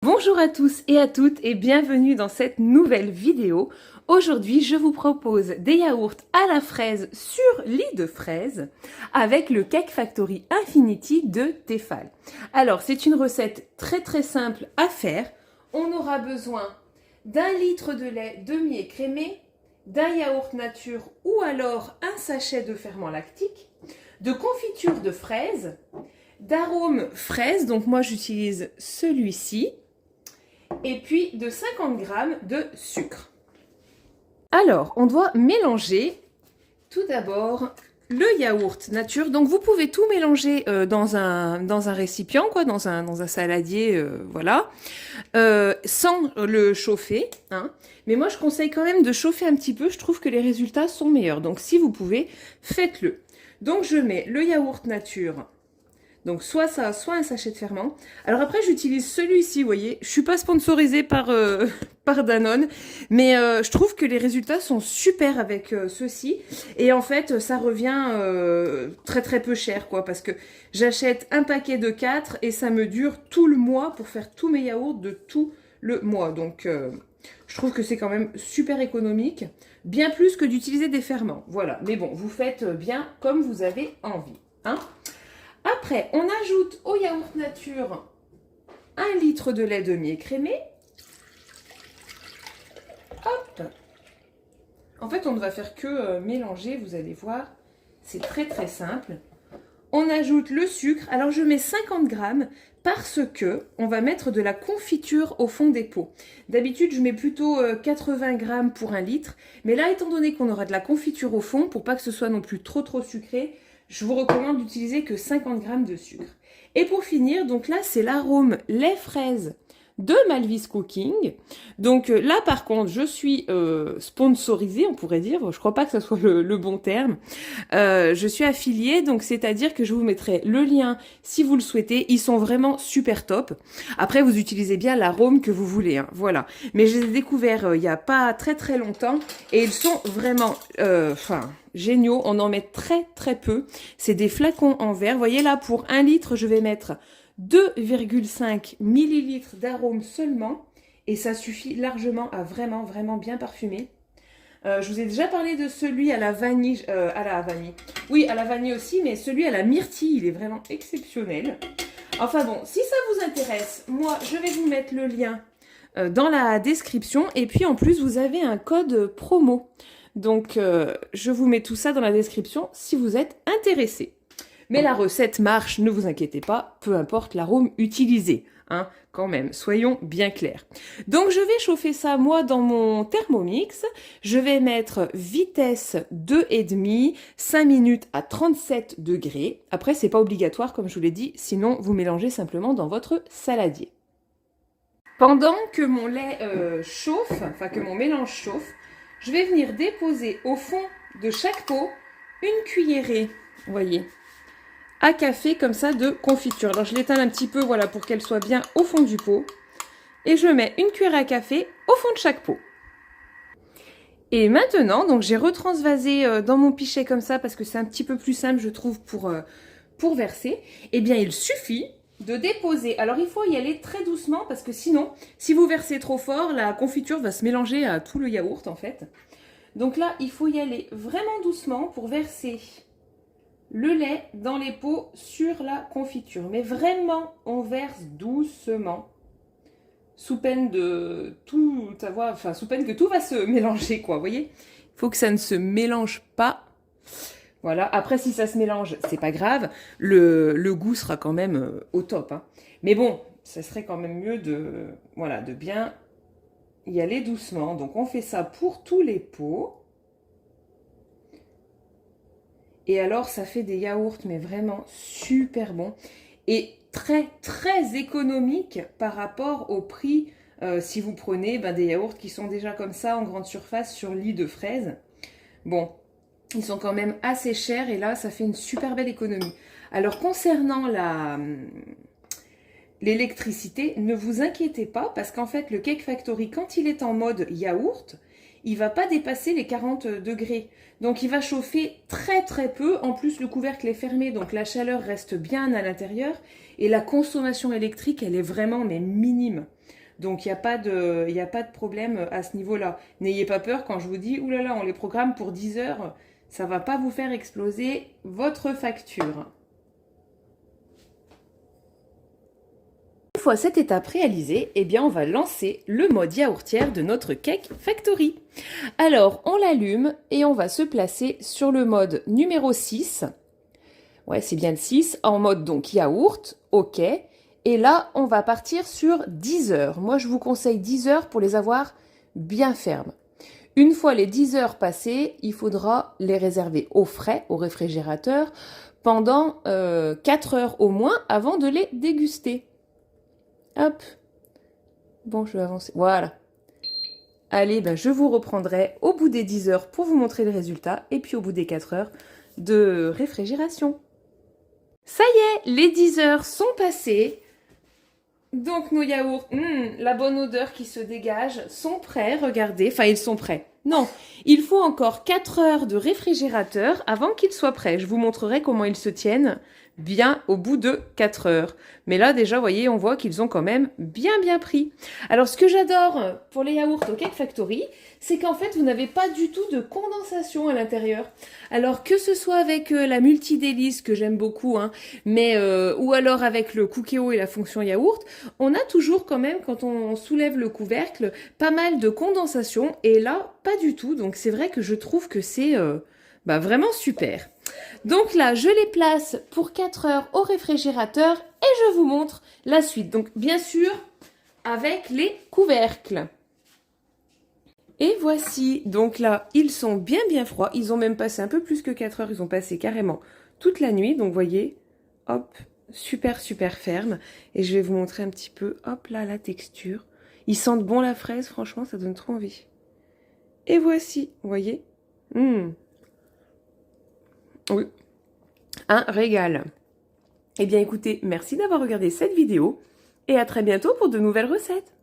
Bonjour à tous et à toutes et bienvenue dans cette nouvelle vidéo. Aujourd'hui, je vous propose des yaourts à la fraise sur lit de fraise avec le Cake Factory Infinity de Tefal. Alors, c'est une recette très simple à faire. On aura besoin d'1 litre de lait demi-écrémé, d'un yaourt nature ou alors un sachet de ferment lactique, de confiture de fraises, d'arôme fraise, donc moi j'utilise celui-ci, et puis de 50 g de sucre. Alors, on doit mélanger tout d'abord le yaourt nature. Donc, vous pouvez tout mélanger dans un récipient, quoi, dans un saladier, voilà, sans le chauffer. Hein. Mais moi, je conseille quand même de chauffer un petit peu. Je trouve que les résultats sont meilleurs. Donc, si vous pouvez, faites-le. Donc, je mets le yaourt nature. Donc, soit ça, soit un sachet de ferment. Alors après, j'utilise celui-ci, vous voyez. Je suis pas sponsorisée par Danone, mais je trouve que les résultats sont super avec ceux-ci. Et en fait, ça revient très peu cher, quoi. Parce que j'achète un paquet de 4 et ça me dure tout le mois pour faire tous mes yaourts de tout le mois. Donc, je trouve que c'est quand même super économique. Bien plus que d'utiliser des ferments. Voilà. Mais bon, vous faites bien comme vous avez envie. Hein. Après, on ajoute au yaourt nature 1 litre de lait demi-écrémé. Hop. En fait, on ne va faire que mélanger, vous allez voir. C'est très simple. On ajoute le sucre. Alors, je mets 50 g parce que on va mettre de la confiture au fond des pots. D'habitude, je mets plutôt 80 g pour 1 litre. Mais là, étant donné qu'on aura de la confiture au fond, pour pas que ce soit non plus trop sucré, je vous recommande d'utiliser que 50 g de sucre. Et pour finir, donc là, c'est l'arôme lait fraise de Malvis Cooking. Donc là, par contre, je suis sponsorisée, on pourrait dire. Je crois pas que ce soit le bon terme. Je suis affiliée, donc c'est-à-dire que je vous mettrai le lien si vous le souhaitez. Ils sont vraiment super top. Après, vous utilisez bien l'arôme que vous voulez. Hein, voilà. Mais je les ai découverts il y a pas très longtemps et ils sont vraiment, géniaux. On en met très peu. C'est des flacons en verre. Vous voyez là, pour 1 litre, je vais mettre 2,5 ml d'arôme seulement. Et ça suffit largement à vraiment bien parfumer. Je vous ai déjà parlé de celui à la vanille. Oui, à la vanille aussi, mais celui à la myrtille, il est vraiment exceptionnel. Enfin bon, si ça vous intéresse, moi, je vais vous mettre le lien dans la description. Et puis en plus, vous avez un code promo. Donc, je vous mets tout ça dans la description si vous êtes intéressé. Mais la recette marche, ne vous inquiétez pas, peu importe l'arôme utilisé. Hein, quand même, soyons bien clairs. Donc, je vais chauffer ça, moi, dans mon Thermomix. Je vais mettre vitesse 2,5, 5 minutes à 37 degrés. Après, c'est pas obligatoire, comme je vous l'ai dit, sinon, vous mélangez simplement dans votre saladier. Pendant que mon lait chauffe, enfin que mon mélange chauffe, je vais venir déposer au fond de chaque pot une cuillerée, vous voyez, à café comme ça de confiture. Alors je l'éteins un petit peu, voilà, pour qu'elle soit bien au fond du pot. Et je mets une cuillère à café au fond de chaque pot. Et maintenant, donc j'ai retransvasé dans mon pichet comme ça parce que c'est un petit peu plus simple, je trouve, pour verser. Eh bien, il suffit de déposer. Alors, il faut y aller très doucement parce que sinon, si vous versez trop fort, la confiture va se mélanger à tout le yaourt, en fait. Donc là, il faut y aller vraiment doucement pour verser le lait dans les pots sur la confiture. Mais vraiment, on verse doucement, sous peine de tout avoir, enfin, sous peine que tout va se mélanger, quoi, vous voyez. Il faut que ça ne se mélange pas. Voilà. Après, si ça se mélange, c'est pas grave. Le goût sera quand même au top. Hein. Mais bon, ça serait quand même mieux de bien y aller doucement. Donc, on fait ça pour tous les pots. Et alors, ça fait des yaourts, mais vraiment super bons. Et très économiques par rapport au prix si vous prenez des yaourts qui sont déjà comme ça en grande surface sur lit de fraise. Bon. Ils sont quand même assez chers et là, ça fait une super belle économie. Alors, concernant l'électricité, ne vous inquiétez pas parce qu'en fait, le Cake Factory, quand il est en mode yaourt, il ne va pas dépasser les 40 degrés. Donc, il va chauffer très peu. En plus, le couvercle est fermé, donc la chaleur reste bien à l'intérieur. Et la consommation électrique, elle est vraiment mais minime. Donc, il n'y a pas de problème à ce niveau-là. N'ayez pas peur quand je vous dis, oulala, on les programme pour 10 heures. Ça ne va pas vous faire exploser votre facture. Une fois cette étape réalisée, eh bien, on va lancer le mode yaourtière de notre Cake Factory. Alors, on l'allume et on va se placer sur le mode numéro 6. Ouais, c'est bien le 6, en mode donc yaourt, ok. Et là, on va partir sur 10 heures. Moi, je vous conseille 10 heures pour les avoir bien fermes. Une fois les 10 heures passées, il faudra les réserver au frais, au réfrigérateur, pendant 4 heures au moins avant de les déguster. Hop. Bon, je vais avancer. Voilà. Allez, ben, je vous reprendrai au bout des 10 heures pour vous montrer le résultat et puis au bout des 4 heures de réfrigération. Ça y est, les 10 heures sont passées. Donc nos yaourts, la bonne odeur qui se dégage, sont prêts, regardez. Enfin, ils sont prêts. Non, il faut encore 4 heures de réfrigérateur avant qu'ils soient prêts. Je vous montrerai comment ils se tiennent bien au bout de 4 heures. Mais là, déjà, vous voyez, on voit qu'ils ont quand même bien pris. Alors, ce que j'adore pour les yaourts au Cake Factory, c'est qu'en fait, vous n'avez pas du tout de condensation à l'intérieur. Alors, que ce soit avec la multi-délice, que j'aime beaucoup, hein, mais ou alors avec le Cookéo et la fonction yaourt, on a toujours quand même, quand on soulève le couvercle, pas mal de condensation. Et là, pas du tout. Donc, c'est vrai que je trouve que c'est vraiment super. Donc là, je les place pour 4 heures au réfrigérateur et je vous montre la suite. Donc, bien sûr, avec les couvercles. Et voici, donc là, ils sont bien froids. Ils ont même passé un peu plus que 4 heures. Ils ont passé carrément toute la nuit. Donc, vous voyez, hop, super ferme. Et je vais vous montrer un petit peu, hop là, la texture. Ils sentent bon la fraise, franchement, ça donne trop envie. Et voici, vous voyez, oui, un régal. Eh bien, écoutez, merci d'avoir regardé cette vidéo et à très bientôt pour de nouvelles recettes.